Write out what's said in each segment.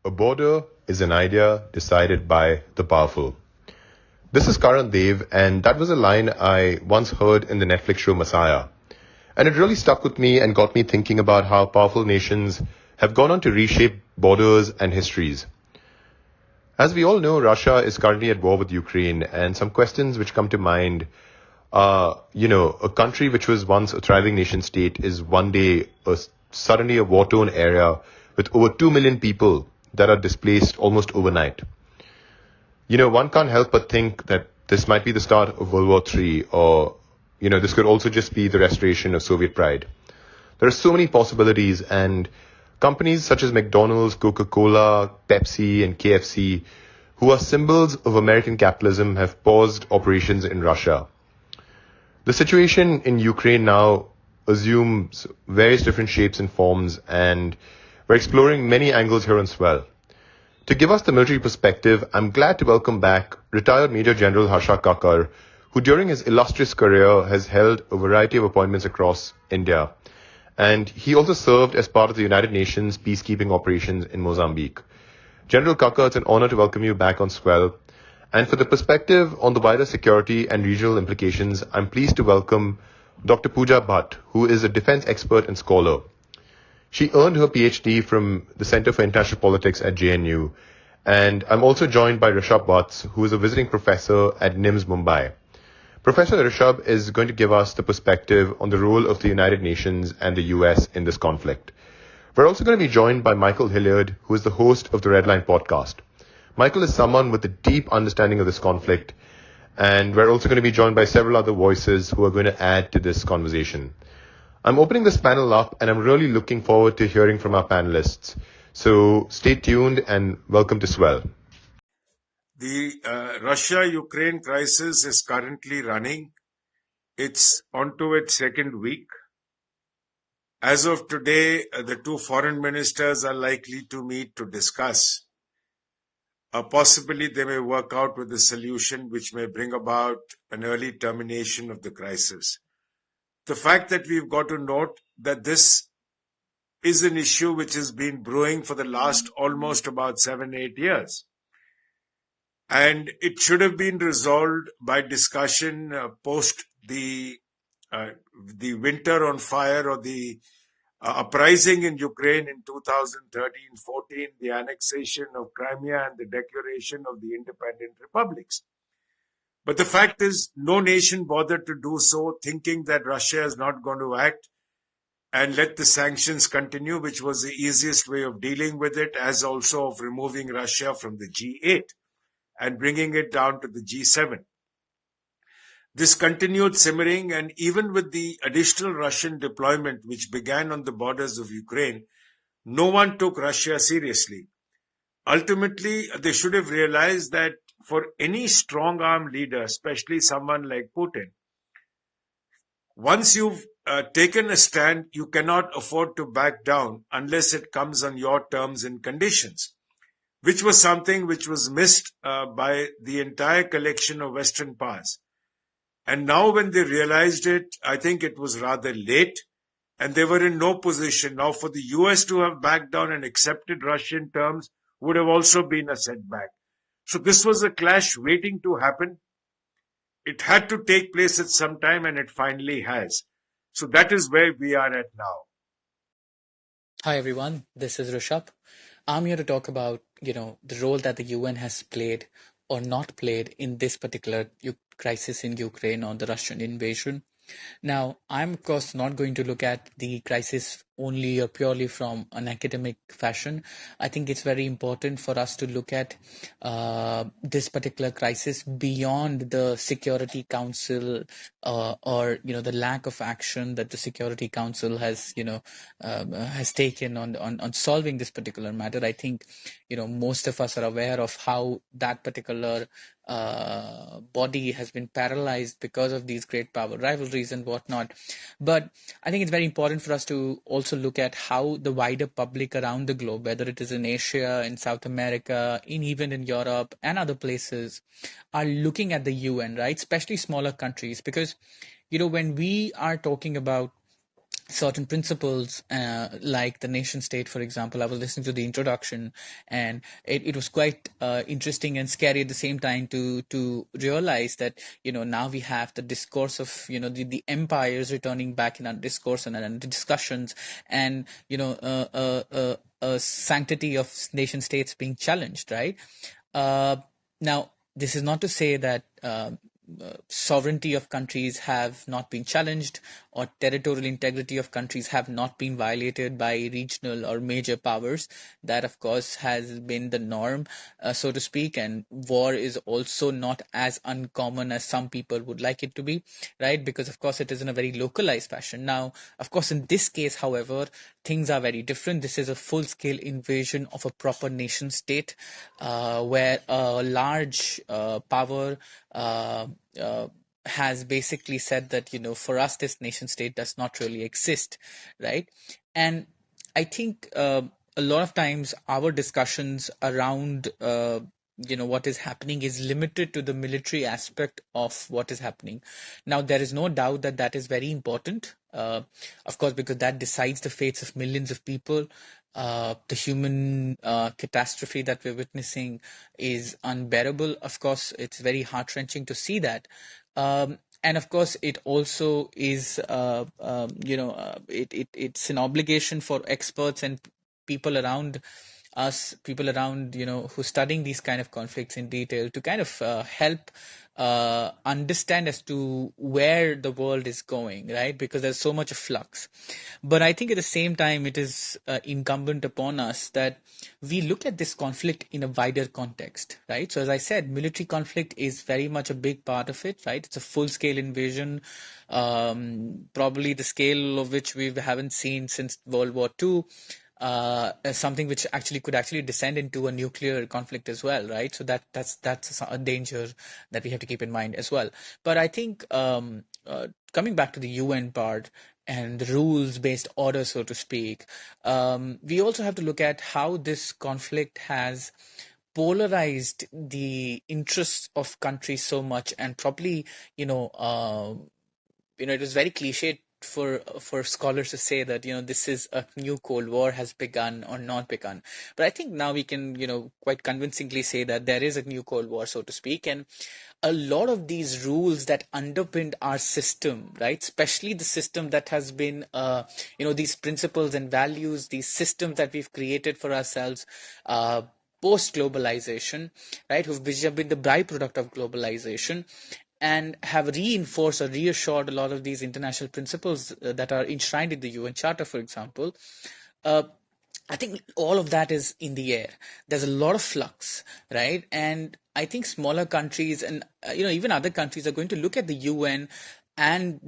A border is an idea decided by the powerful. This is Karan Dev, and that was a line I once heard in the Netflix show Messiah. And it really stuck with me and got me thinking about how powerful nations have gone on to reshape borders and histories. As we all know, Russia is currently at war with Ukraine, and some questions which come to mind are, a country which was once a thriving nation state is one day suddenly a war-torn area with over 2 million people that are displaced almost overnight. One can't help but think that this might be the start of World War III, or, this could also just be the restoration of Soviet pride. There are so many possibilities, and companies such as McDonald's, Coca-Cola, Pepsi, and KFC, who are symbols of American capitalism, have paused operations in Russia. The situation in Ukraine now assumes various different shapes and forms, and we're exploring many angles here on Swell. To give us the military perspective, I'm glad to welcome back retired Major General Harsha Kakar, who during his illustrious career has held a variety of appointments across India. And he also served as part of the United Nations peacekeeping operations in Mozambique. General Kakar, it's an honor to welcome you back on Swell. And for the perspective on the wider security and regional implications, I'm pleased to welcome Dr. Pooja Bhatt, who is a defense expert and scholar. She earned her PhD from the Center for International Politics at JNU, and I'm also joined by Rishabh Vats, who is a visiting professor at NIMS Mumbai. Professor Rishabh is going to give us the perspective on the role of the United Nations and the US in this conflict. We're also going to be joined by Michael Hilliard, who is the host of the Redline podcast. Michael is someone with a deep understanding of this conflict, and we're also going to be joined by several other voices who are going to add to this conversation. I'm opening this panel up, and I'm really looking forward to hearing from our panelists. So stay tuned and welcome to Swell. The Russia-Ukraine crisis is currently running. It's onto its second week. As of today, the two foreign ministers are likely to meet to discuss. Possibly they may work out with a solution which may bring about an early termination of the crisis. The fact that we've got to note that this is an issue which has been brewing for the last almost about 7-8 years. And it should have been resolved by discussion post the winter on fire or the uprising in Ukraine in 2013-14, the annexation of Crimea and the declaration of the independent republics. But the fact is, no nation bothered to do so, thinking that Russia is not going to act and let the sanctions continue, which was the easiest way of dealing with it, as also of removing Russia from the G8 and bringing it down to the G7. This continued simmering, and even with the additional Russian deployment, which began on the borders of Ukraine, no one took Russia seriously. Ultimately, they should have realized that for any strong-arm leader, especially someone like Putin, once you've taken a stand, you cannot afford to back down unless it comes on your terms and conditions, which was something which was missed by the entire collection of Western powers. And now when they realized it, I think it was rather late, and they were in no position. Now for the US to have backed down and accepted Russian terms would have also been a setback. So this was a clash waiting to happen. It had to take place at some time, and it finally has. So that is where we are at now. Hi everyone, this is Rishabh. I'm here to talk about, the role that the UN has played or not played in this particular crisis in Ukraine or the Russian invasion. Now, I'm of course not going to look at the crisis only or purely from an academic fashion. I think it's very important for us to look at this particular crisis beyond the Security Council or the lack of action that the Security Council has has taken on solving this particular matter. I think most of us are aware of how that particular body has been paralyzed because of these great power rivalries and whatnot. But I think it's very important for us to also look at how the wider public around the globe, whether it is in Asia, in South America, even in Europe and other places, are looking at the UN, right? Especially smaller countries, because when we are talking about certain principles, like the nation state, for example. I was listening to the introduction, and it was quite interesting and scary at the same time to realize that now we have the discourse of the empires returning back in our discourse and the discussions, and sanctity of nation states being challenged, right? Now, this is not to say that sovereignty of countries have not been challenged, or territorial integrity of countries have not been violated by regional or major powers. That, of course, has been the norm, so to speak, and war is also not as uncommon as some people would like it to be, right? Because, of course, it is in a very localized fashion. Now, of course, in this case, however, things are very different. This is a full scale invasion of a proper nation state, where a large power has basically said that for us this nation state does not really exist, right? And I think a lot of times our discussions around what is happening is limited to the military aspect of what is happening. Now, there is no doubt that that is very important, of course, because that decides the fates of millions of people. The human catastrophe that we're witnessing is unbearable. Of course, it's very heart wrenching to see that. And of course, it also is, it's an obligation for experts and people around us, people around, who studying these kind of conflicts in detail, to kind of help understand as to where the world is going, right? Because there's so much of flux. But I think at the same time, it is incumbent upon us that we look at this conflict in a wider context, right? So as I said, military conflict is very much a big part of it, right? It's a full-scale invasion, probably the scale of which we haven't seen since World War II. Something which actually could descend into a nuclear conflict as well, right? So that's a danger that we have to keep in mind as well. But I think coming back to the UN part and the rules-based order, so to speak, we also have to look at how this conflict has polarized the interests of countries so much, and probably it was very cliched for scholars to say that this is a new Cold War has begun or not begun. But I think now we can quite convincingly say that there is a new Cold War, so to speak, and a lot of these rules that underpinned our system, right, especially the system that has been these principles and values, these systems that we've created for ourselves post globalization, right, which have been the byproduct of globalization, and have reinforced or reassured a lot of these international principles that are enshrined in the UN Charter, for example. Uh, I think all of that is in the air. There's a lot of flux, right? And I think smaller countries and even other countries are going to look at the UN and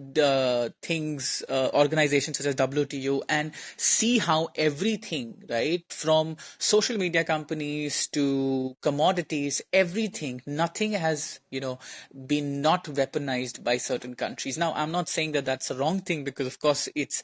things, organizations such as WTO, and see how everything, right, from social media companies to commodities, everything, nothing has, been not weaponized by certain countries. Now, I'm not saying that that's a wrong thing, because of course it's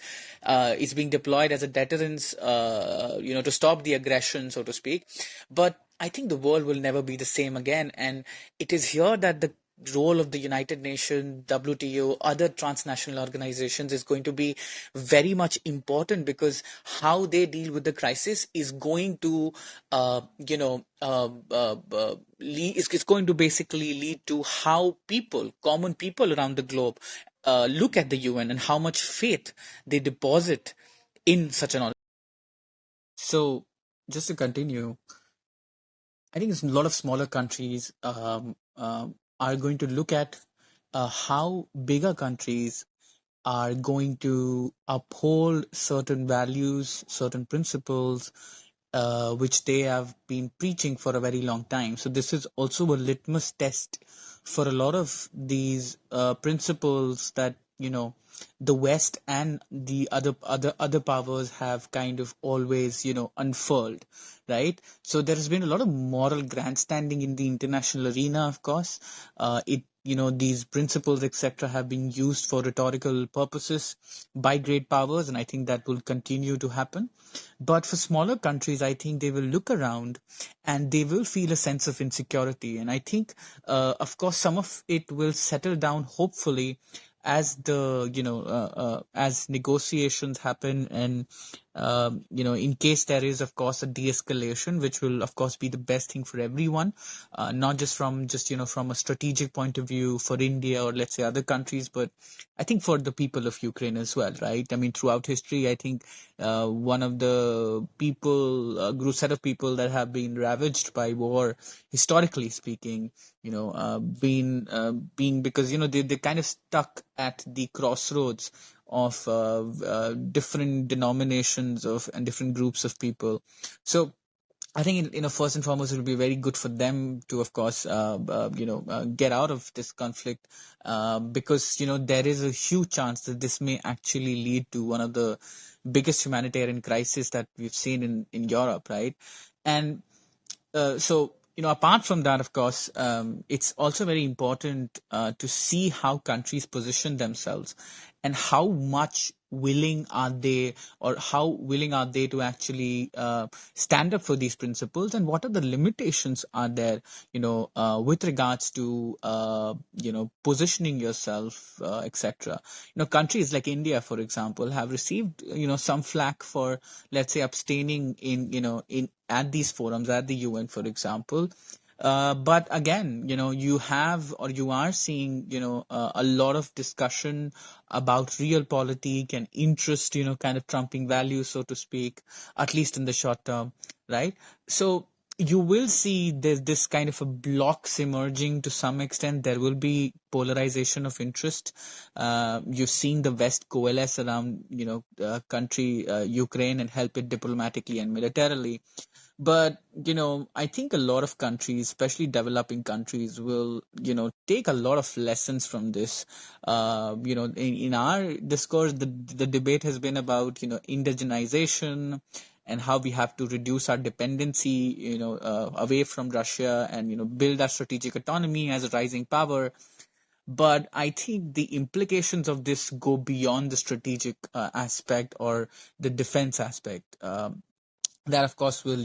being deployed as a deterrence, to stop the aggression, so to speak. But I think the world will never be the same again, and it is here that the role of the United Nations, WTO, other transnational organizations is going to be very much important, because how they deal with the crisis is going to, it's going to basically lead to how common people around the globe, look at the UN and how much faith they deposit in such an organization. So, just to continue, I think a lot of smaller countries are going to look at how bigger countries are going to uphold certain values, certain principles, which they have been preaching for a very long time. So this is also a litmus test for a lot of these principles that the West and the other powers have kind of always unfurled, right? So there has been a lot of moral grandstanding in the international arena, of course. These principles, etc., have been used for rhetorical purposes by great powers, and I think that will continue to happen. But for smaller countries, I think they will look around and they will feel a sense of insecurity. And I think, of course, some of it will settle down, hopefully, as the as negotiations happen, and in case there is of course a de-escalation, which will of course be the best thing for everyone, not just from from a strategic point of view for India or let's say other countries, but I think for the people of Ukraine as well, right? I mean, throughout history, I think one of the people, a group set of people that have been ravaged by war, historically speaking, being because they kind of stuck at the crossroads of different denominations of and different groups of people. So I think, first and foremost, it will be very good for them to, of course, get out of this conflict, because, there is a huge chance that this may actually lead to one of the biggest humanitarian crises that we've seen in Europe, right? And so, apart from that, of course, it's also very important to see how countries position themselves and how much willing are they, or how willing are they to actually stand up for these principles, and what are the limitations are there, with regards to, positioning yourself, etc. Countries like India, for example, have received, some flack for, let's say, abstaining in at these forums, at the UN, for example. But again, you have, or you are seeing, a lot of discussion about realpolitik and interest, kind of trumping values, so to speak, at least in the short term, right? So you will see there's this kind of a blocks emerging to some extent. There will be polarization of interest. You've seen the West coalesce around, country, Ukraine, and help it diplomatically and militarily. But, I think a lot of countries, especially developing countries, will, take a lot of lessons from this. In our discourse, the debate has been about, indigenization and how we have to reduce our dependency, away from Russia, and, build our strategic autonomy as a rising power. But I think the implications of this go beyond the strategic aspect or the defense aspect. That of course will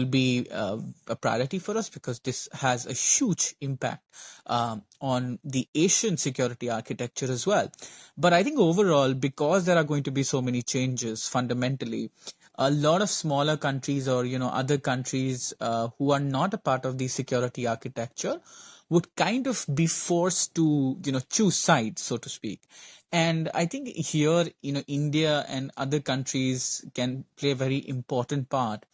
be a priority for us, because this has a huge impact on the Asian security architecture as well. But I think overall, because there are going to be so many changes fundamentally, a lot of smaller countries, or other countries who are not a part of the security architecture, would kind of be forced to choose sides, so to speak. And I think here, India and other countries can play a very important part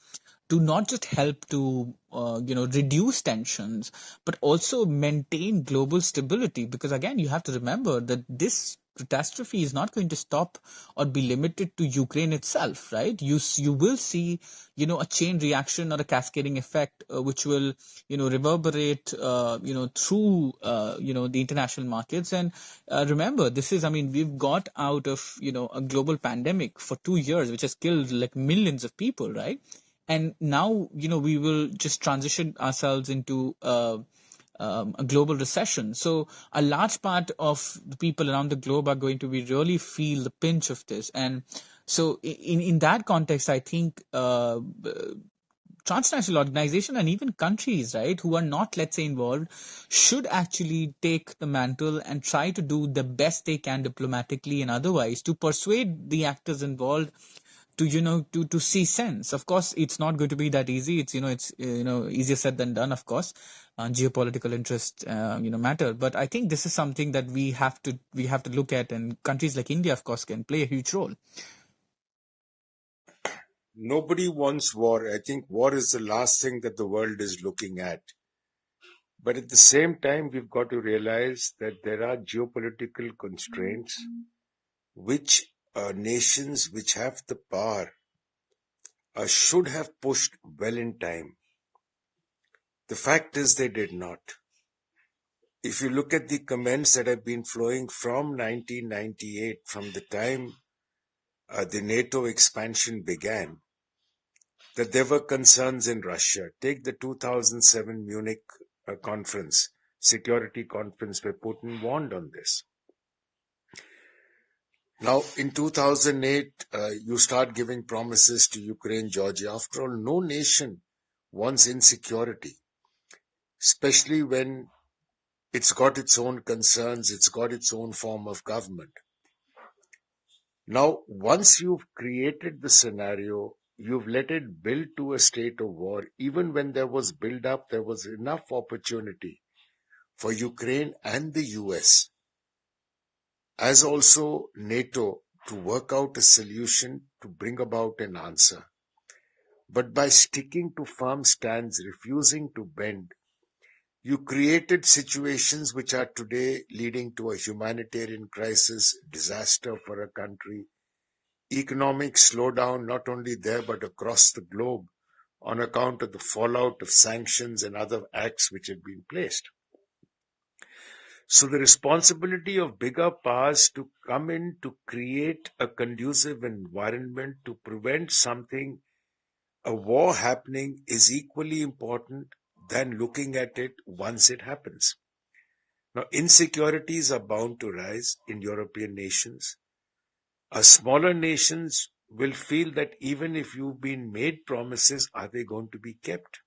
to not just help to reduce tensions, but also maintain global stability. Because again, you have to remember that this catastrophe is not going to stop or be limited to Ukraine itself, right? You will see a chain reaction or a cascading effect, which will reverberate through the international markets. And remember, this is, I mean, we've got out of a global pandemic for 2 years, which has killed like millions of people, right? And now we will just transition ourselves into a global recession. So a large part of the people around the globe are going to be really feel the pinch of this. And so in that context, I think transnational organization and even countries, right, who are not, let's say, involved, should actually take the mantle and try to do the best they can diplomatically and otherwise to persuade the actors involved to to see sense. Of course, it's not going to be that easy. It's it's easier said than done, of course. Geopolitical interest matter, but I think this is something that we have to look at, and countries like India, of course, can play a huge role. Nobody wants war. I think war is the last thing that the world is looking at. But at the same time, we've got to realize that there are geopolitical constraints which nations which have the power should have pushed well in time. The fact is they did not. If you look at the comments that have been flowing from 1998, from the time the NATO expansion began, that there were concerns in Russia. Take the 2007 Munich conference, security conference, where Putin warned on this. Now, in 2008, you start giving promises to Ukraine, Georgia. After all, no nation wants insecurity, especially when It's got its own concerns. It's got its own form of government. Now, once you've created the scenario, you've let it build to a state of war. Even when there was build up, there was enough opportunity for Ukraine and the US, as also NATO, to work out a solution to bring about an answer. But by sticking to firm stands, refusing to bend, you created situations which are today leading to a humanitarian crisis, disaster for a country, economic slowdown not only there but across the globe on account of the fallout of sanctions and other acts which have been placed. So the responsibility of bigger powers to come in to create a conducive environment to prevent something, a war happening, is equally important than looking at it once it happens. Now, insecurities are bound to rise in European nations. Smaller nations will feel that even if you've been made promises, are they going to be kept?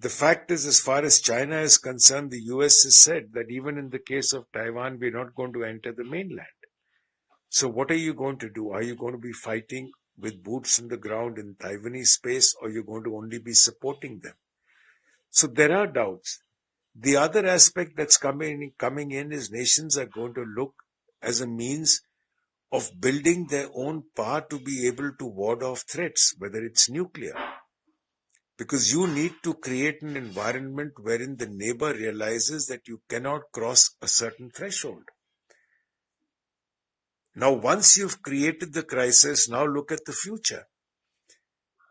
The fact is, as far as China is concerned, the US has said that even in the case of Taiwan, we're not going to enter the mainland. So what are you going to do? Are you going to be fighting with boots on the ground in Taiwanese space, or you're going to only be supporting them? So there are doubts. The other aspect that's coming in is nations are going to look as a means of building their own power to be able to ward off threats, whether it's nuclear. Because you need to create an environment wherein the neighbor realizes that you cannot cross a certain threshold. Now, once you've created the crisis, now look at the future.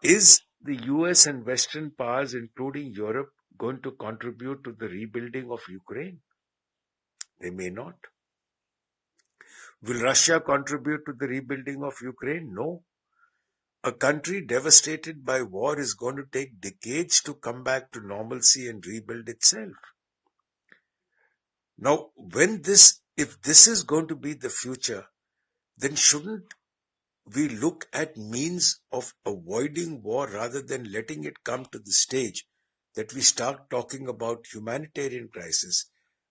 Is the US and Western powers, including Europe, going to contribute to the rebuilding of Ukraine? They may not. Will Russia contribute to the rebuilding of Ukraine? No. A country devastated by war is going to take decades to come back to normalcy and rebuild itself. Now, if this is going to be the future, then shouldn't we look at means of avoiding war rather than letting it come to the stage that we start talking about humanitarian crisis?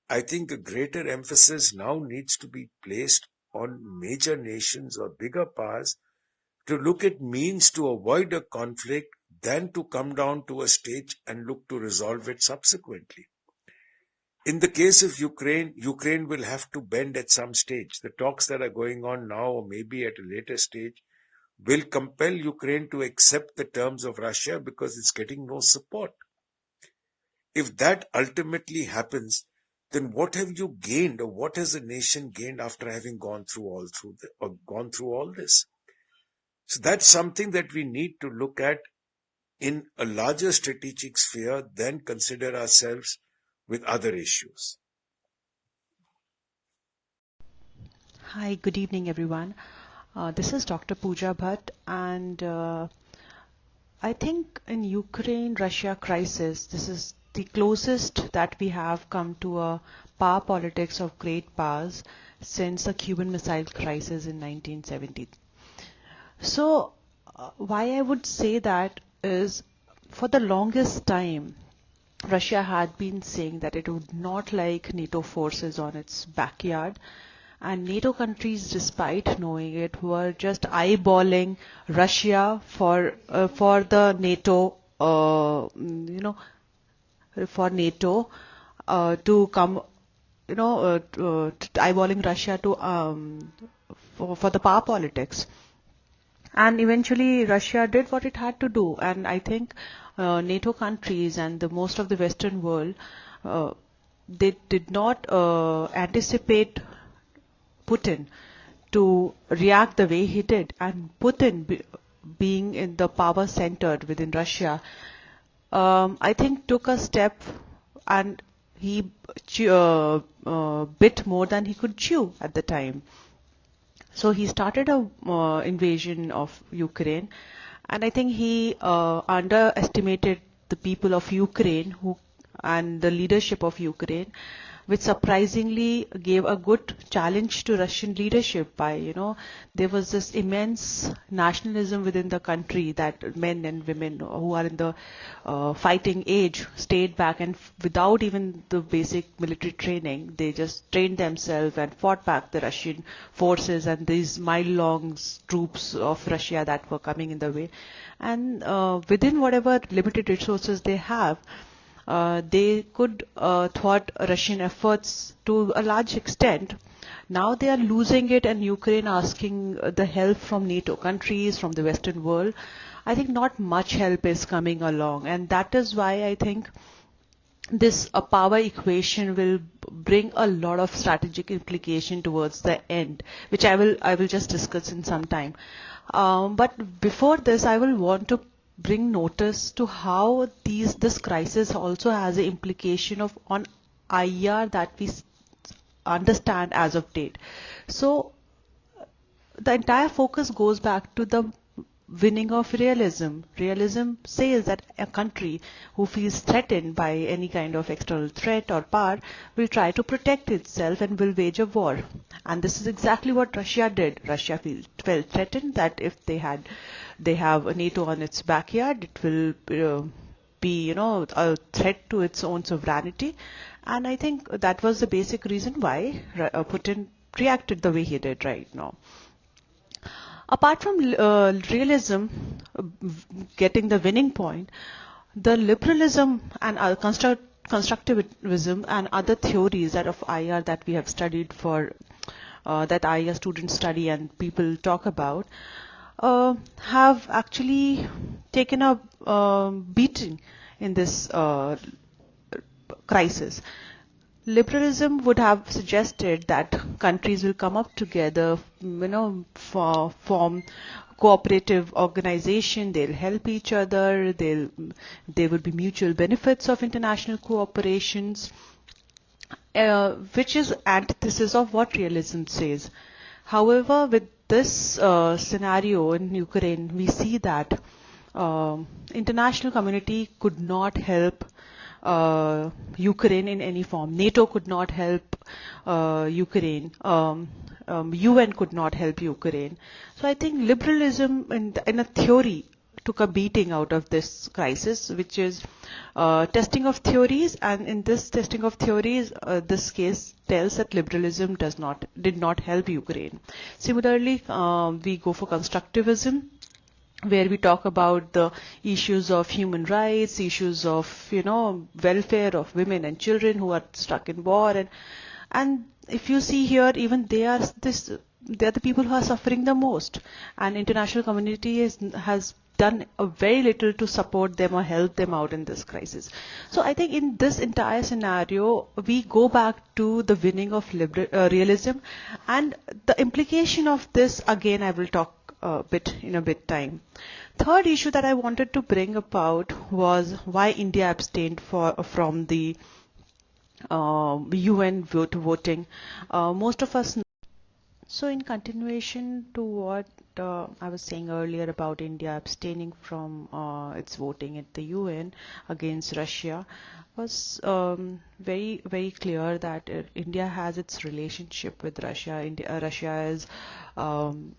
I think a greater emphasis now needs to be placed on major nations or bigger powers to look at means to avoid a conflict than to come down to a stage and look to resolve it subsequently. In the case of Ukraine, Ukraine will have to bend at some stage. The talks that are going on now, or maybe at a later stage, will compel Ukraine to accept the terms of Russia because it's getting no support. If that ultimately happens, then what have you gained, or what has a nation gained after having gone through all this? So that's something that we need to look at in a larger strategic sphere, then consider ourselves with other issues. Hi, good evening, everyone. This is Dr. Pooja Bhatt, and I think in Ukraine-Russia crisis, this is the closest that we have come to a power politics of great powers since the Cuban Missile Crisis in 1970. So, why I would say that is, for the longest time, Russia had been saying that it would not like NATO forces on its backyard, and NATO countries, despite knowing it, were just eyeballing Russia for the NATO, for NATO to come, eyeballing Russia to for the power politics. And eventually Russia did what it had to do, and I think NATO countries and most of the Western world, they did not anticipate Putin to react the way he did, and Putin being in the power center within Russia, I think took a step, and he bit more than he could chew at the time. So he started a invasion of Ukraine, and I think he underestimated the people of Ukraine and the leadership of Ukraine, which surprisingly gave a good challenge to Russian leadership by, there was this immense nationalism within the country that men and women who are in the fighting age stayed back and without even the basic military training, they just trained themselves and fought back the Russian forces and these mile-long troops of Russia that were coming in the way. And within whatever limited resources they have, they could thwart Russian efforts to a large extent. Now they are losing it, and Ukraine asking the help from NATO countries, from the Western world. I think not much help is coming along, and that is why I think this power equation will bring a lot of strategic implication towards the end, which I will just discuss in some time. But before this, I will want to bring notice to how this crisis also has an implication on IR that we understand as of date. So the entire focus goes back to the winning of realism. Realism says that a country who feels threatened by any kind of external threat or power will try to protect itself and will wage a war. And this is exactly what Russia did. Russia felt threatened that if they have a NATO on its backyard, it will be, a threat to its own sovereignty. And I think that was the basic reason why Putin reacted the way he did right now. Apart from realism getting the winning point, the liberalism and constructivism and other theories that of IR that we have studied for, that IR students study and people talk about, have actually taken a beating in this crisis. Liberalism would have suggested that countries will come up together, form cooperative organization, they'll help each other, there will be mutual benefits of international cooperations, which is antithesis of what realism says. However, with this scenario in Ukraine, we see that international community could not help Ukraine in any form. NATO could not help Ukraine. UN could not help Ukraine. So I think liberalism in a theory took a beating out of this crisis, which is testing of theories. And in this testing of theories, this case tells that liberalism did not help Ukraine. Similarly, we go for constructivism, where we talk about the issues of human rights, issues of, welfare of women and children who are stuck in war. And if you see here, even they are the people who are suffering the most. And international community has done very little to support them or help them out in this crisis. So I think in this entire scenario, we go back to the winning of realism. And the implication of this, again, I will talk in a bit time. Third issue that I wanted to bring about was why India abstained from the UN voting. Most of us know. So in continuation to what I was saying earlier about India abstaining from its voting at the UN against Russia, was very, very clear that India has its relationship with Russia. Russia is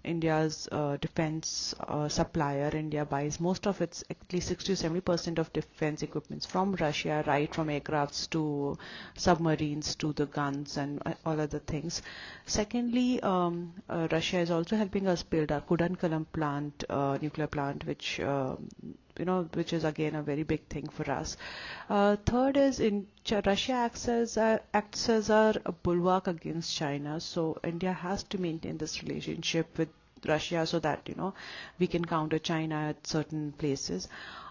India's defense supplier. India buys most of its, at least 60 to 70% of defense equipments from Russia, right from aircrafts to submarines to the guns and all other things. Secondly, Russia is also helping us build our Kudankulam plant, nuclear plant, which is again a very big thing for us. Third is Russia acts as a bulwark against China. So India has to maintain this relationship with Russia so that, we can counter China at certain places.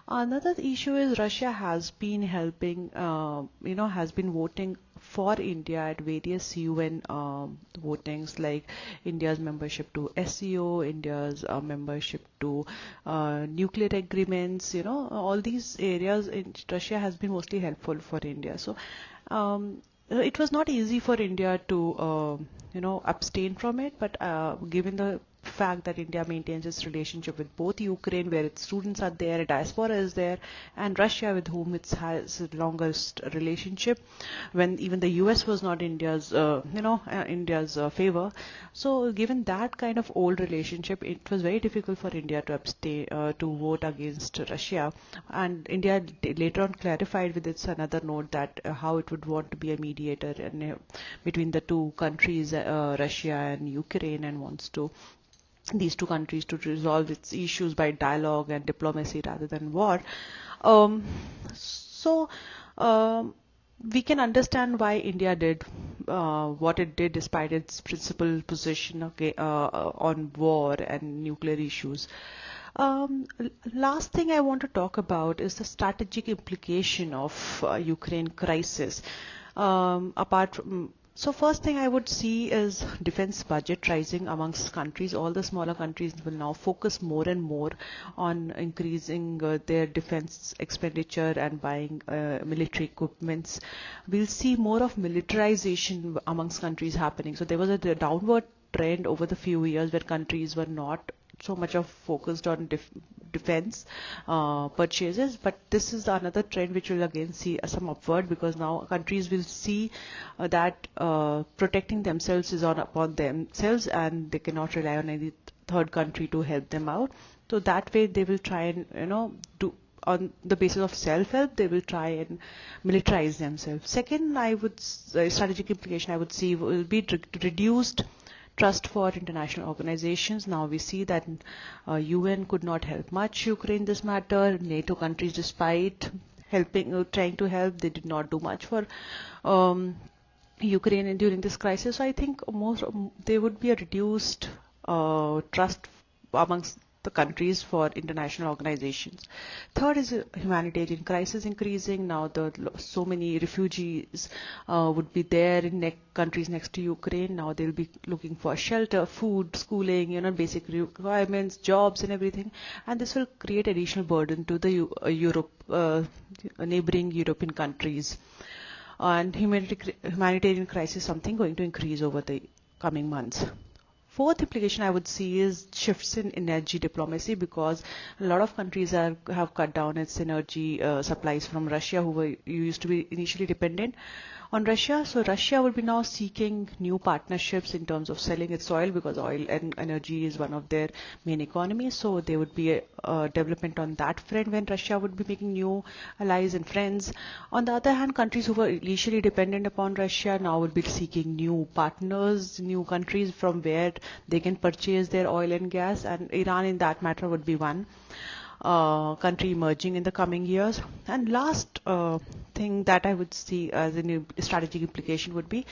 Another issue is Russia has been helping, has been voting for India at various UN votings, like India's membership to SCO, India's membership to nuclear agreements, all these areas Russia has been mostly helpful for India. So it was not easy for India to, abstain from it, but given the fact that India maintains its relationship with both Ukraine, where its students are there, diaspora is there, and Russia, with whom it has the longest relationship, when even the US was not India's favor. So given that kind of old relationship, it was very difficult for India to abstain, to vote against Russia. And India later on clarified with its another note that how it would want to be a mediator between the two countries, Russia and Ukraine, and wants to these two countries to resolve its issues by dialogue and diplomacy rather than war. Um, so we can understand why India did what it did despite its principled position on war and nuclear issues. Last thing I want to talk about is the strategic implication of Ukraine crisis. So first thing I would see is defense budget rising amongst countries. All the smaller countries will now focus more and more on increasing their defense expenditure and buying military equipments. We'll see more of militarization amongst countries happening. So there was a downward trend over the few years where countries were not so much of focused on defense purchases, but this is another trend which will again see some upward, because now countries will see that protecting themselves is upon themselves, and they cannot rely on any third country to help them out. So that way they will try and do on the basis of self-help, they will try and militarize themselves. Second, strategic implication I would see will be reduced trust for international organizations. Now we see that UN could not help much Ukraine this matter. NATO countries, despite trying to help, they did not do much for Ukraine during this crisis. So I think there would be a reduced trust amongst the countries for international organizations. Third is a humanitarian crisis increasing. Now so many refugees would be there in countries next to Ukraine. Now they'll be looking for shelter, food, schooling, basic requirements, jobs and everything. And this will create additional burden to the neighboring European countries. And humanitarian crisis is something going to increase over the coming months. Fourth implication I would see is shifts in energy diplomacy, because a lot of countries have cut down its energy supplies from Russia, who used to be initially dependent on Russia. So Russia will be now seeking new partnerships in terms of selling its oil, because oil and energy is one of their main economies. So there would be a development on that front when Russia would be making new allies and friends. On the other hand, countries who were initially dependent upon Russia now would be seeking new partners, new countries from where they can purchase their oil and gas, and Iran in that matter would be one country emerging in the coming years. And last thing that I would see as a new strategic implication would be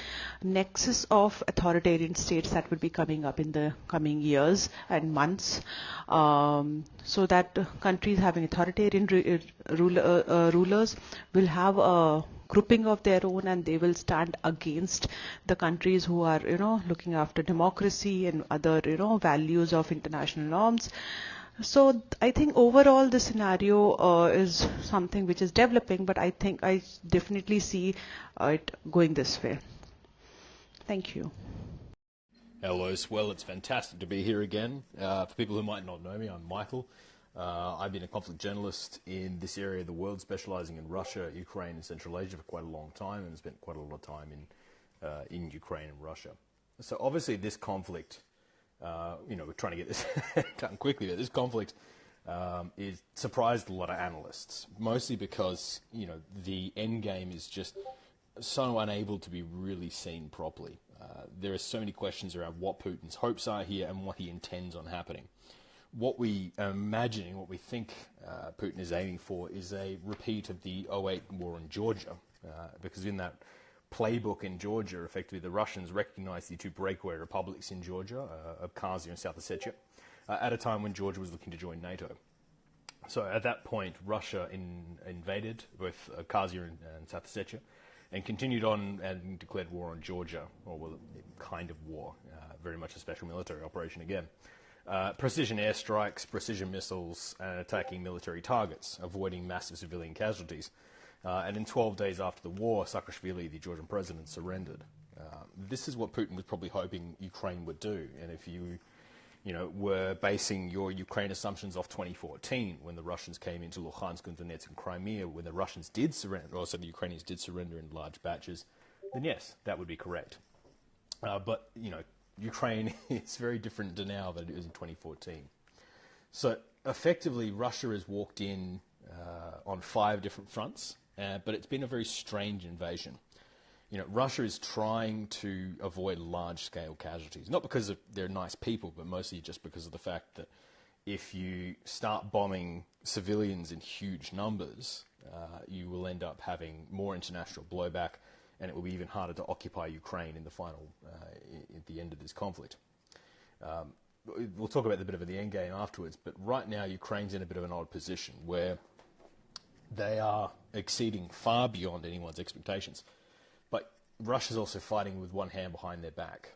nexus of authoritarian states that would be coming up in the coming years and months, so that countries having authoritarian rulers will have a grouping of their own, and they will stand against the countries who are looking after democracy and other values of international norms. So I think overall the scenario is something which is developing, but I think I definitely see it going this way. Thank you. Hello, Swell. It's fantastic to be here again. For people who might not know me, I'm Michael. I've been a conflict journalist in this area of the world, specializing in Russia, Ukraine, and Central Asia for quite a long time, and spent quite a lot of time in Ukraine and Russia. So obviously this conflict, we're trying to get this done quickly, but this conflict is surprised a lot of analysts, mostly because, the end game is just so unable to be really seen properly. There are so many questions around what Putin's hopes are here and what he intends on happening. What we are imagining, what we think Putin is aiming for, is a repeat of the 2008 war in Georgia, because in that playbook in Georgia, effectively the Russians recognized the two breakaway republics in Georgia, Abkhazia and South Ossetia, at a time when Georgia was looking to join NATO. So at that point, Russia invaded both Abkhazia and South Ossetia, and continued on and declared war on Georgia, or well, kind of war, very much a special military operation again. Precision airstrikes, precision missiles, and attacking military targets, avoiding massive civilian casualties. And in 12 days after the war, Saakashvili, the Georgian president, surrendered. This is what Putin was probably hoping Ukraine would do. And if you were basing your Ukraine assumptions off 2014 when the Russians came into Luhansk and Donetsk and Crimea, when the Russians did surrender, or so the Ukrainians did surrender in large batches, then yes, that would be correct. But, Ukraine is very different to now than it was in 2014. So effectively, Russia has walked in on 5 different fronts, but it's been a very strange invasion. Russia is trying to avoid large-scale casualties, not because they're nice people, but mostly just because of the fact that if you start bombing civilians in huge numbers, you will end up having more international blowback, and it will be even harder to occupy Ukraine in the final, at the end of this conflict. We'll talk about the bit of the end game afterwards, but right now Ukraine's in a bit of an odd position where they are exceeding far beyond anyone's expectations. But Russia's also fighting with one hand behind their back.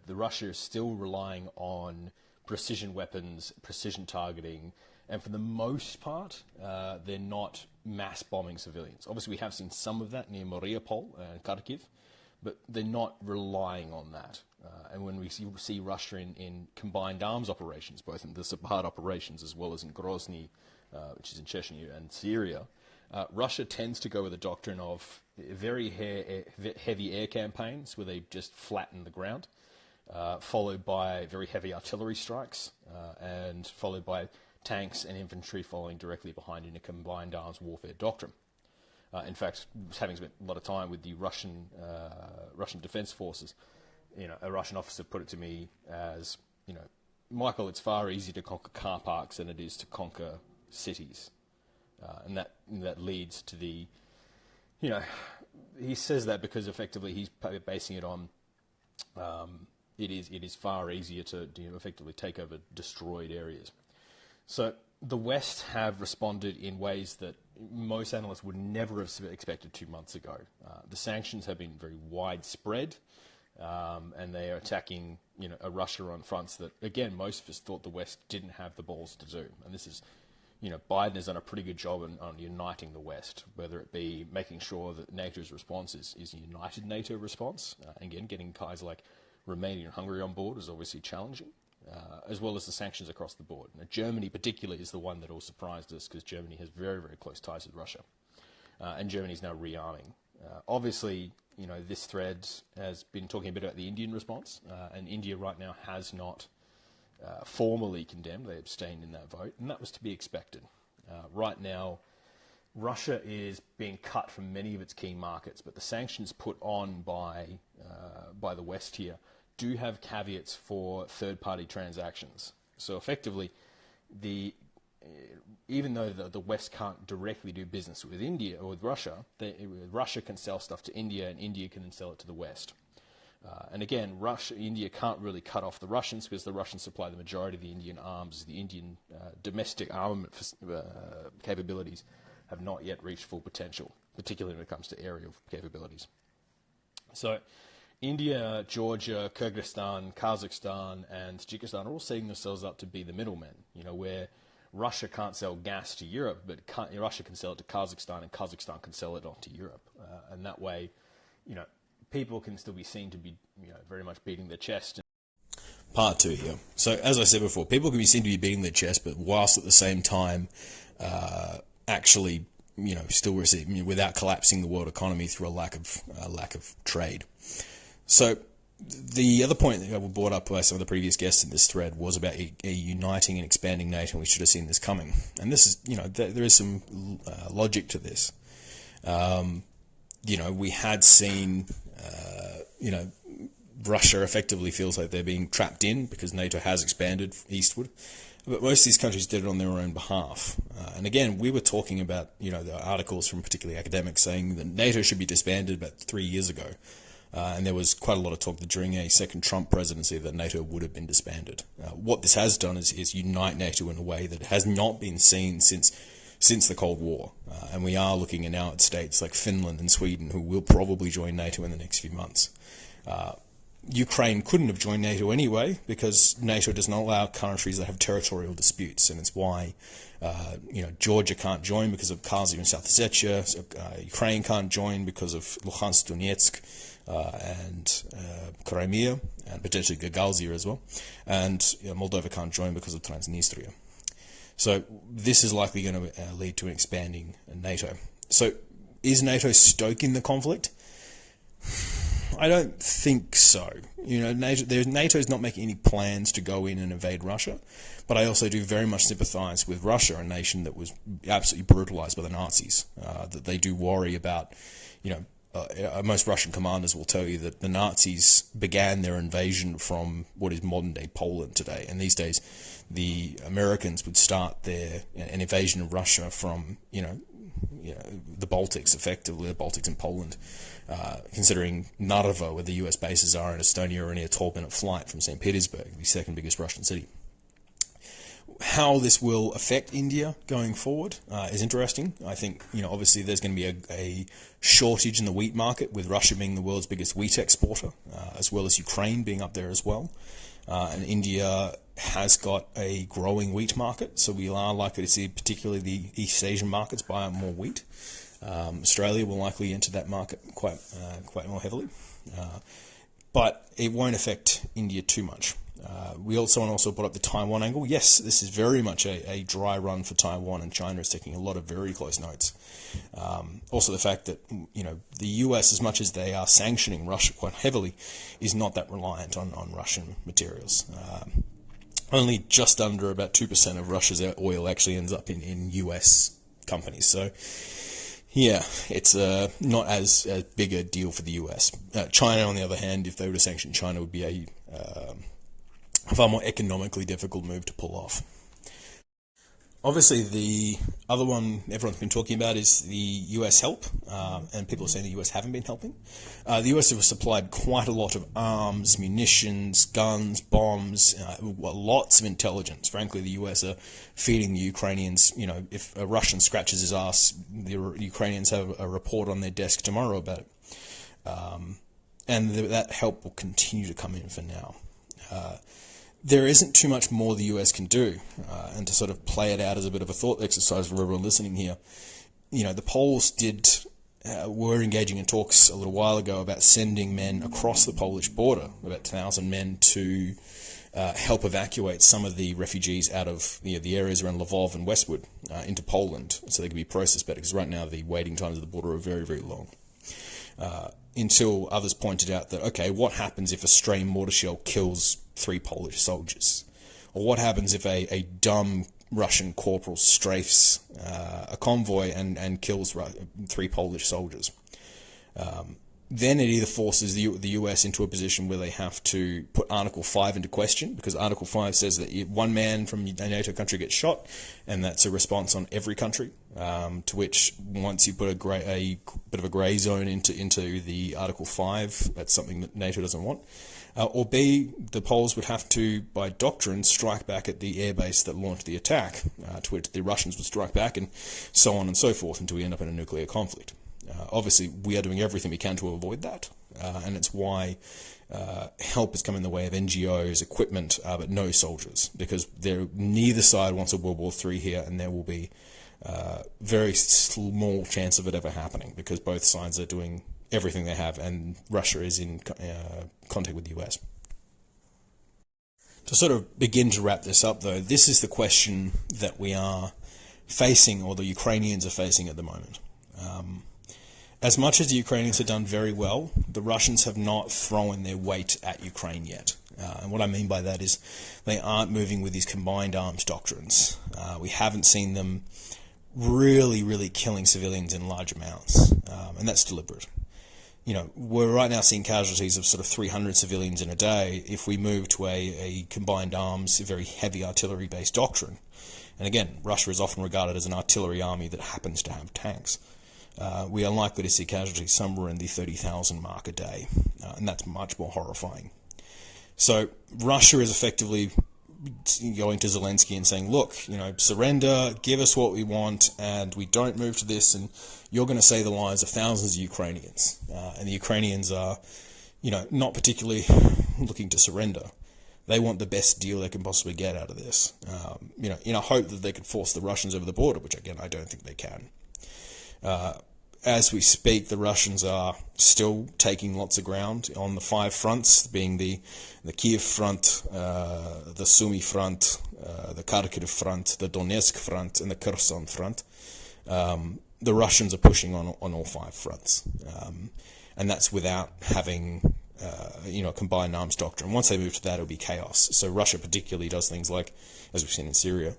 The Russia is still relying on precision weapons, precision targeting, and for the most part, they're not mass bombing civilians. Obviously, we have seen some of that near Mariupol and Kharkiv, but they're not relying on that. And when we see Russia in combined arms operations, both in the Sabhat operations as well as in Grozny, which is in Chechnya and Syria, Russia tends to go with a doctrine of very heavy air campaigns where they just flatten the ground, followed by very heavy artillery strikes, and followed by tanks and infantry following directly behind in a combined arms warfare doctrine. In fact, having spent a lot of time with the Russian defense forces, a Russian officer put it to me as, Michael, it's far easier to conquer car parks than it is to conquer cities. And that leads to the, he says that because effectively he's basing it on, it is far easier to effectively take over destroyed areas. So the West have responded in ways that most analysts would never have expected 2 months ago. The sanctions have been very widespread, and they are attacking, Russia on fronts that, again, most of us thought the West didn't have the balls to do. And this is, Biden has done a pretty good job on uniting the West, whether it be making sure that NATO's response is a united NATO response. Again, getting guys like Romania and Hungary on board is obviously challenging, as well as the sanctions across the board. Now, Germany particularly is the one that all surprised us because Germany has very, very close ties with Russia. And Germany is now rearming. Obviously, this thread has been talking a bit about the Indian response, and India right now has not formally condemned. They abstained in that vote, and that was to be expected. Right now, Russia is being cut from many of its key markets, but the sanctions put on by the West here do have caveats for third-party transactions. So effectively, even though the West can't directly do business with India or with Russia, Russia can sell stuff to India, and India can then sell it to the West. And again, India can't really cut off the Russians because the Russians supply the majority of the Indian arms. The Indian domestic armament capabilities have not yet reached full potential, particularly when it comes to aerial capabilities. So India, Georgia, Kyrgyzstan, Kazakhstan, and Tajikistan are all setting themselves up to be the middlemen, where Russia can't sell gas to Europe, but Russia can sell it to Kazakhstan, and Kazakhstan can sell it on to Europe. And that way, people can still be seen to be, very much beating their chest. Part 2 here. So, as I said before, people can be seen to be beating their chest, but whilst at the same time actually, still receiving, without collapsing the world economy through a lack of trade. So, the other point that was brought up by some of the previous guests in this thread was about a uniting and expanding NATO, and we should have seen this coming. And this is, there is some logic to this. We had seen, Russia effectively feels like they're being trapped in because NATO has expanded eastward. But most of these countries did it on their own behalf. And again, we were talking about, the articles from particularly academics saying that NATO should be disbanded about 3 years ago. And there was quite a lot of talk that during a second Trump presidency that NATO would have been disbanded. What this has done is unite NATO in a way that has not been seen since the Cold War. And we are looking now at states like Finland and Sweden who will probably join NATO in the next few months. Ukraine couldn't have joined NATO anyway, because NATO does not allow countries that have territorial disputes, and it's why Georgia can't join because of Kharkiv and South Ossetia. So, Ukraine can't join because of Luhansk, Donetsk, and Crimea, and potentially Gagauzia as well. And Moldova can't join because of Transnistria. So this is likely going to lead to an expanding NATO. So is NATO stoking the conflict? I don't think so. NATO is not making any plans to go in and invade Russia, but I also do very much sympathise with Russia, a nation that was absolutely brutalised by the Nazis. That they do worry about, most Russian commanders will tell you that the Nazis began their invasion from what is modern-day Poland today, and these days the Americans would start an invasion of Russia from, the Baltics, effectively, the Baltics and Poland, considering Narva, where the US bases are in Estonia, are only a 12-minute flight from St. Petersburg, the second biggest Russian city. How this will affect India going forward is interesting. I think, obviously there's going to be a shortage in the wheat market, with Russia being the world's biggest wheat exporter, as well as Ukraine being up there as well. And India has got a growing wheat market, so we are likely to see particularly the East Asian markets buy up more wheat. Australia will likely enter that market quite more heavily, but it won't affect India too much. Someone also brought up the Taiwan angle. Yes, this is very much a dry run for Taiwan, and China is taking a lot of very close notes. Also, the fact that the US, as much as they are sanctioning Russia quite heavily, is not that reliant on Russian materials. Only just under about 2% of Russia's oil actually ends up in US companies. So, yeah, it's not as big a deal for the US. China, on the other hand, if they were to sanction China, would be a far more economically difficult move to pull off. Obviously, the other one everyone's been talking about is the US help, and people are saying the US haven't been helping. The US have supplied quite a lot of arms, munitions, guns, bombs, lots of intelligence. Frankly, the US are feeding the Ukrainians. If a Russian scratches his ass, the Ukrainians have a report on their desk tomorrow about it. And that help will continue to come in for now. There isn't too much more the US can do, and to sort of play it out as a bit of a thought exercise for everyone listening here, the Poles were engaging in talks a little while ago about sending men across the Polish border, about 1,000 men, to help evacuate some of the refugees out of the areas around Lvov and Westwood into Poland, so they can be processed better, because right now the waiting times at the border are very, very long. Until others pointed out that, okay, what happens if a stray mortar shell kills 3 Polish soldiers? Or what happens if a dumb Russian corporal strafes a convoy and kills 3 Polish soldiers? Then it either forces the US into a position where they have to put Article 5 into question, because Article 5 says that one man from a NATO country gets shot, and that's a response on every country, to which once you put a bit of a grey zone into the Article 5, that's something that NATO doesn't want. Or B, the Poles would have to, by doctrine, strike back at the airbase that launched the attack, to which the Russians would strike back, and so on and so forth, until we end up in a nuclear conflict. Obviously, we are doing everything we can to avoid that, and it's why help has come in the way of NGOs, equipment, but no soldiers, because neither side wants a World War III here, and there will be very small chance of it ever happening, because both sides are doing everything they have, and Russia is in contact with the US. To sort of begin to wrap this up, though, this is the question that we are facing, or the Ukrainians are facing at the moment. As much as the Ukrainians have done very well, the Russians have not thrown their weight at Ukraine yet. And what I mean by that is they aren't moving with these combined arms doctrines. We haven't seen them really, really killing civilians in large amounts, and that's deliberate. We're right now seeing casualties of sort of 300 civilians in a day. If we move to a combined arms, very heavy artillery-based doctrine, and again, Russia is often regarded as an artillery army that happens to have tanks, we are likely to see casualties somewhere in the 30,000 mark a day, and that's much more horrifying. So Russia is effectively going to Zelensky and saying, look, surrender, give us what we want, and we don't move to this, and you're going to save the lives of thousands of Ukrainians. And the Ukrainians are, not particularly looking to surrender. They want the best deal they can possibly get out of this, in a hope that they could force the Russians over the border, which, again, I don't think they can. As we speak, the Russians are still taking lots of ground on the 5 fronts, being the Kiev front, the Sumy front, the Kharkiv front, the Donetsk front, and the Kherson front. The Russians are pushing on all 5 fronts, and that's without having a combined arms doctrine. Once they move to that, it'll be chaos. So Russia particularly does things like, as we've seen in Syria,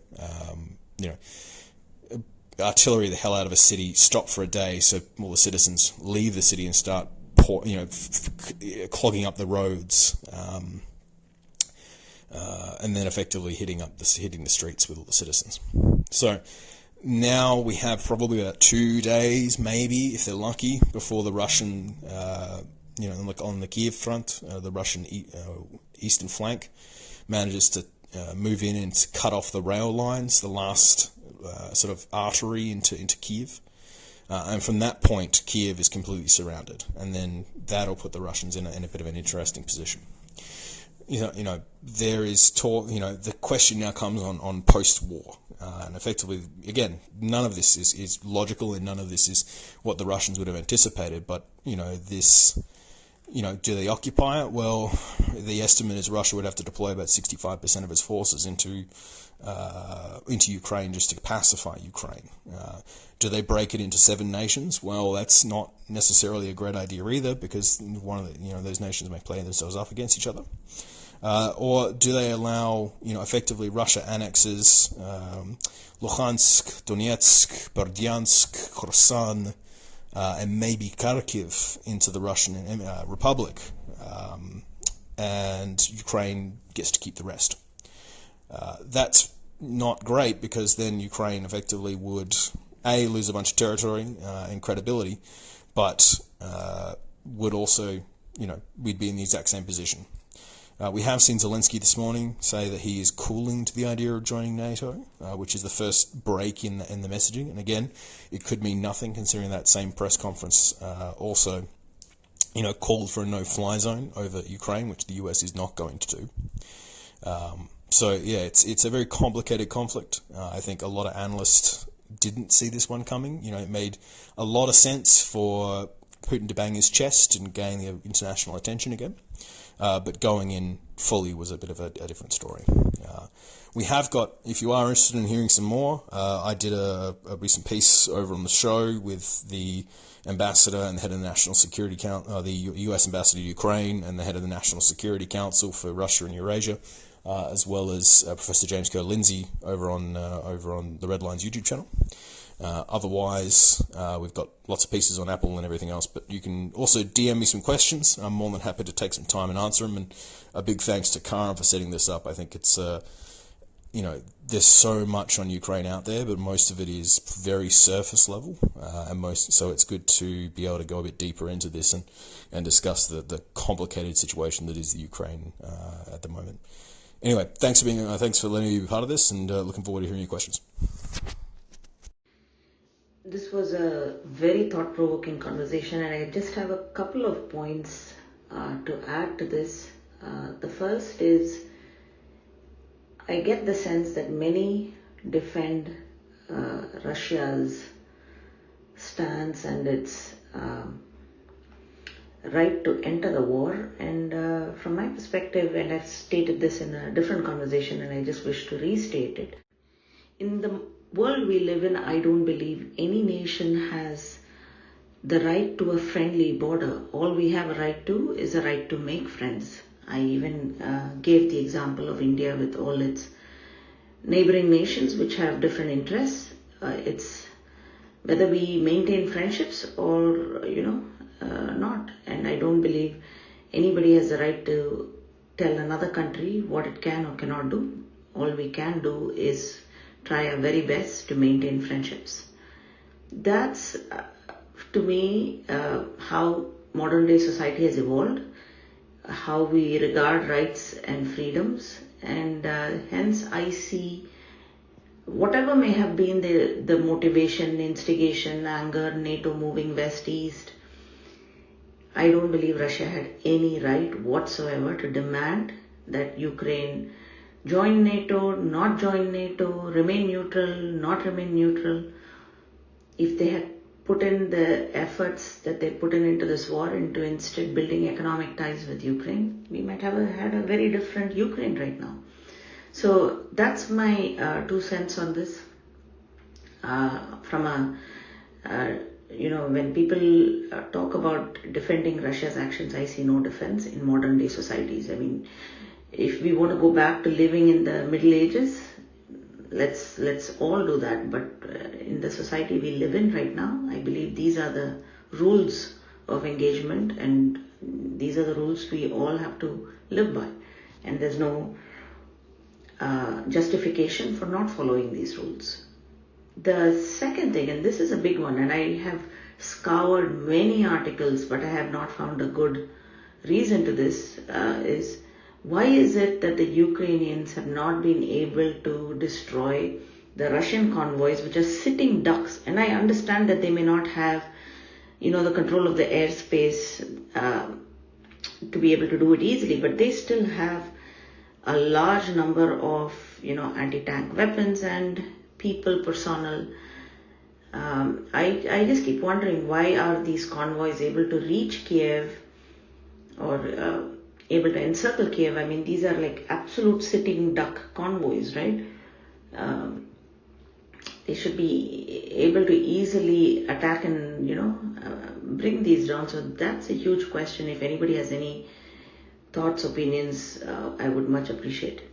artillery the hell out of a city, stop for a day so all the citizens leave the city and start clogging up the roads, and then effectively hitting the streets with all the citizens. So now we have probably about 2 days, maybe, if they're lucky, before the Russian, on the Kiev front, the Russian eastern flank manages to move in and to cut off the rail lines, the last sort of artery into Kiev. And from that point, Kiev is completely surrounded, and then that'll put the Russians in a bit of an interesting position. There is talk. The question now comes on post-war, and effectively, again, none of this is logical, and none of this is what the Russians would have anticipated. But this. Do they occupy it? Well, the estimate is Russia would have to deploy about 65% of its forces into Ukraine just to pacify Ukraine. Do they break it into 7 nations? Well, that's not necessarily a great idea either, because one of the, those nations may play themselves up against each other. Or do they allow, effectively Russia annexes Luhansk, Donetsk, Berdyansk, Kherson, and maybe Kharkiv into the Russian Republic, and Ukraine gets to keep the rest. That's not great, because then Ukraine effectively would, A, lose a bunch of territory and credibility, but would also, we'd be in the exact same position. We have seen Zelensky this morning say that he is cooling to the idea of joining NATO, which is the first break in the messaging. And again, it could mean nothing, considering that same press conference also, called for a no-fly zone over Ukraine, which the US is not going to do. So yeah, it's a very complicated conflict. I think a lot of analysts didn't see this one coming. It made a lot of sense for Putin to bang his chest and gain the international attention again. But going in fully was a bit of a different story. We have got, if you are interested in hearing some more, I did a recent piece over on the show with the ambassador and the head of the National Security Council, the US ambassador to Ukraine, and the head of the National Security Council for Russia and Eurasia, as well as Professor James Kerr-Lindsay over on the Red Lines YouTube channel. Otherwise, we've got lots of pieces on Apple and everything else, but you can also DM me some questions. I'm more than happy to take some time and answer them, and a big thanks to Karen for setting this up. I think it's, there's so much on Ukraine out there, but most of it is very surface level, so it's good to be able to go a bit deeper into this and discuss the complicated situation that is the Ukraine at the moment. Anyway, thanks for letting me be part of this, and looking forward to hearing your questions. This was a very thought-provoking conversation, and I just have a couple of points to add to this. The first is, I get the sense that many defend Russia's stance and its right to enter the war, and from my perspective, and I've stated this in a different conversation and I just wish to restate it, in the world we live in, I don't believe any nation has the right to a friendly border. All we have a right to is a right to make friends. I even gave the example of India with all its neighboring nations which have different interests. It's whether we maintain friendships or, not. And I don't believe anybody has the right to tell another country what it can or cannot do. All we can do is try our very best to maintain friendships. That's, to me, how modern day society has evolved, how we regard rights and freedoms, and hence I see whatever may have been the motivation, instigation, anger, NATO moving west-east, I don't believe Russia had any right whatsoever to demand that Ukraine join NATO, not join NATO, remain neutral, not remain neutral. If they had put in the efforts that they put into this war into instead building economic ties with Ukraine, we might have had a very different Ukraine right now. So that's my 2 cents on this. When people talk about defending Russia's actions, I see no defense in modern day societies. I mean, if we want to go back to living in the Middle Ages, let's all do that. But in the society we live in right now, I believe these are the rules of engagement, and these are the rules we all have to live by. And there's no justification for not following these rules. The second thing, and this is a big one, and I have scoured many articles, but I have not found a good reason to this, is why is it that the Ukrainians have not been able to destroy the Russian convoys, which are sitting ducks? And I understand that they may not have, the control of the airspace to be able to do it easily, but they still have a large number of, anti-tank weapons and people, personnel. I just keep wondering, why are these convoys able to reach Kiev or able to encircle Kiev? I mean, these are like absolute sitting duck convoys, right? They should be able to easily attack and, bring these down. So that's a huge question. If anybody has any thoughts, opinions, I would much appreciate it.